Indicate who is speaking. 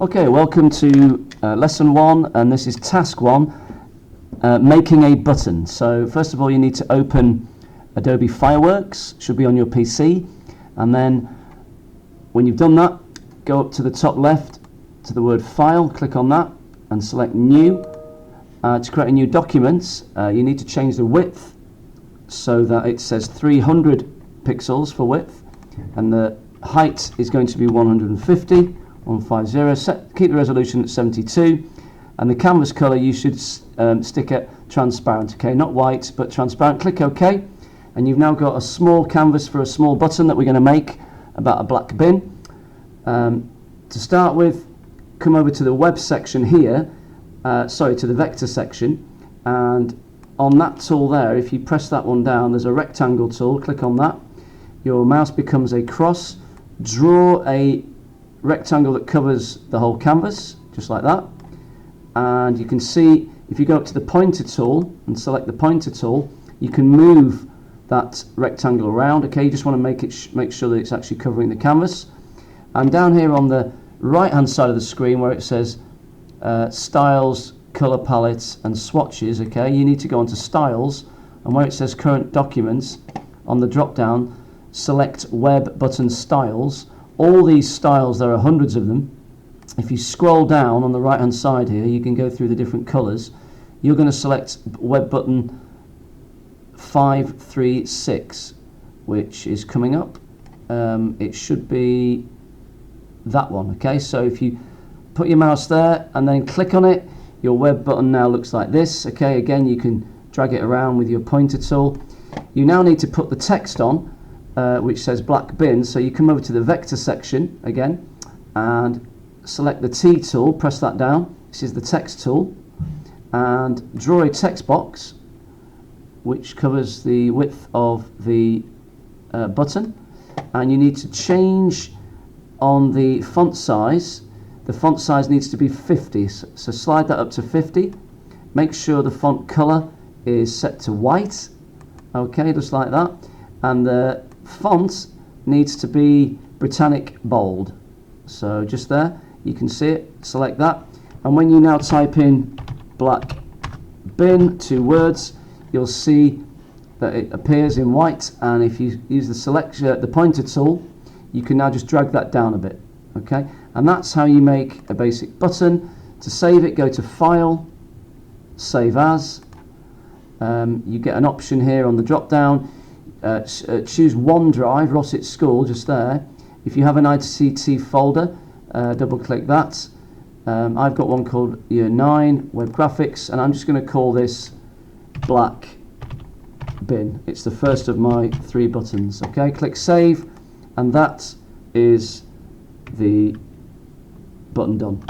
Speaker 1: Okay, welcome to lesson 1, and this is task 1, making a button. So first of all you need to open Adobe Fireworks, should be on your PC, and then when you've done that, go up to the top left to the word File, click on that and select New. To create a new document, you need to change the width so that it says 300 pixels for width, and the height is going to be 150. 150. Keep the resolution at 72, and the canvas color you should stick at transparent. Okay, not white but transparent. Click OK, and you've now got a small canvas for a small button that we're going to make about a black bin. To start with, come over to the web section here, to the vector section, and on that tool there, if you press that one down, there's a rectangle tool. Click on that. Your mouse becomes a cross. Draw a rectangle that covers the whole canvas, just like that, and you can see if you go up to the pointer tool and select the pointer tool, you can move that rectangle around. Okay, you just want to make sure that it's actually covering the canvas. And down here on the right hand side of the screen where it says styles, color palettes and swatches, okay, you need to go onto styles, and where it says current documents, on the drop down select web button styles. All these styles, there are hundreds of them. If you scroll down on the right hand side here, you can go through the different colors. You're going to select web button 536, which is coming up. It should be that one. Okay, so if you put your mouse there and then click on it, your web button now looks like this. Okay, again you can drag it around with your pointer tool. You now need to put the text on, which says black bin, so you come over to the vector section again and select the T tool, press that down, this is the text tool, and draw a text box which covers the width of the button, and you need to change on the font size. The font size needs to be 50, so slide that up to 50. Make sure the font color is set to white, okay, just like that, and the font needs to be Britannic bold, so just there you can see it. Select that, and when you now type in black bin, 2 words, you'll see that it appears in white, and if you use the pointer tool, you can now just drag that down a bit. Okay, and that's how you make a basic button. To save it, go to File, Save As. You get an option here on the drop down. Choose OneDrive, Rossett School, just there. If you have an ICT folder, double click that. I've got one called Year 9 Web Graphics, and I'm just going to call this Black Bin. It's the first of my 3 buttons. Okay, click Save, and that is the button done.